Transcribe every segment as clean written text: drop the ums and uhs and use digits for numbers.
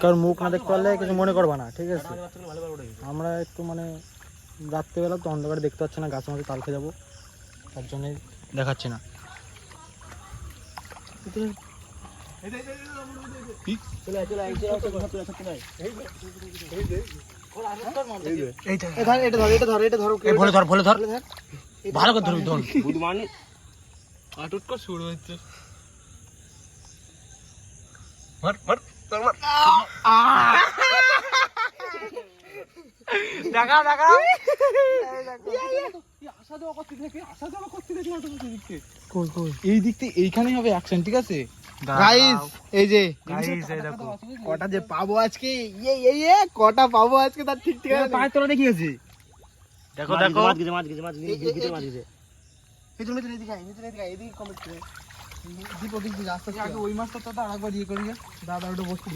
কারণ মুখ না দেখতে পারলে কিছু মনে করবা না, ঠিক আছে? আমরা একটু মানে রাত্রেবেলা তো অন্ধকারে দেখতে পাচ্ছি না, গাছের মধ্যে তাল খেয়ে যাবো, তার জন্যই দেখাচ্ছি না। ভালো করে ধরবি, ধর আটুট কর শুরু হচ্ছে। দেখা দেখা এই দিক থেকে এইখানেই হবে অ্যাকশন, ঠিক আছে গাইস? এই যে দেখো কটা যে পাবো আজকে, কটা পাবো আজকে তার ঠিক ঠিক পায়ের তলা দেখি আছে। দেখো দেখো ওই মাছটা তো আরেকবার ইয়ে করি, দাদা ওটা বসতে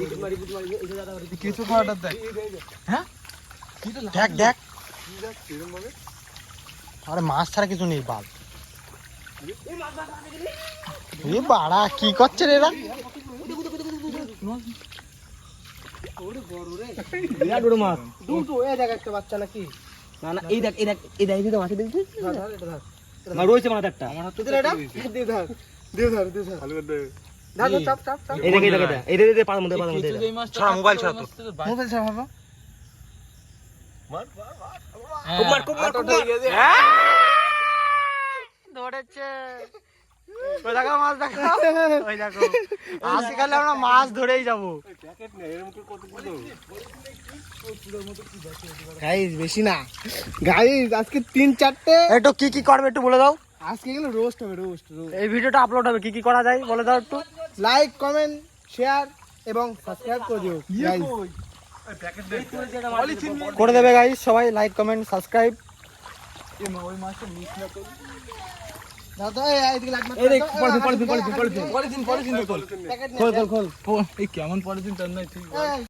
কিছু খাওয়াটা দেখ। হ্যাঁ দেখ দেখ, আরে মাছ ছাড়া কিছু নেই বাল। এ বাড়া কি করছে রে এরা? বিরাট বড় মাছ, দুটো। এই দেখ একটা বাচ্চা নাকি? না না, এই দেখ এই দেখ এই দেখ, এই মাছ দেখছিস? ধর ধর এটা ধর, না রয়েছে মাছ একটা। আমার হাতে এটা দে, ধর দে, ধর দে, ধর ভালো করে দে, ধর ধর চাপ চাপ চাপ। এই দেখ এই দেখ এই দে পার মধ্যে ছড়া, মোবাইল ছড়া, তো মোবাইল ছড়া বাবা। মার মার মার কুমার কুমার ধরেছে। ওই দেখো মাছ, দেখো ওই দেখো, আজকাল আমরা মাছ ধরেই যাবো। গাইস বেশি না গাইস, আজকে 3-4টে। একটু কি কি করবে একটু বলে দাও। আজকে গেলে রোস্ট হবে, রোস্ট। এই ভিডিওটা আপলোড হবে, কি কি করা যায় বলে দাও একটু। লাইক কমেন্ট শেয়ার এবং সাবস্ক্রাইব করে দিও গাইস, করে দেবে গাইস সবাই। Like comment subscribe. ওই মাছটা মিস না করি দাদা। এইদিকে লাইট মার, এই দেখ পলিথিন খোল খোল খোল। এই কেমন পলিথিন টান নাই ঠিক।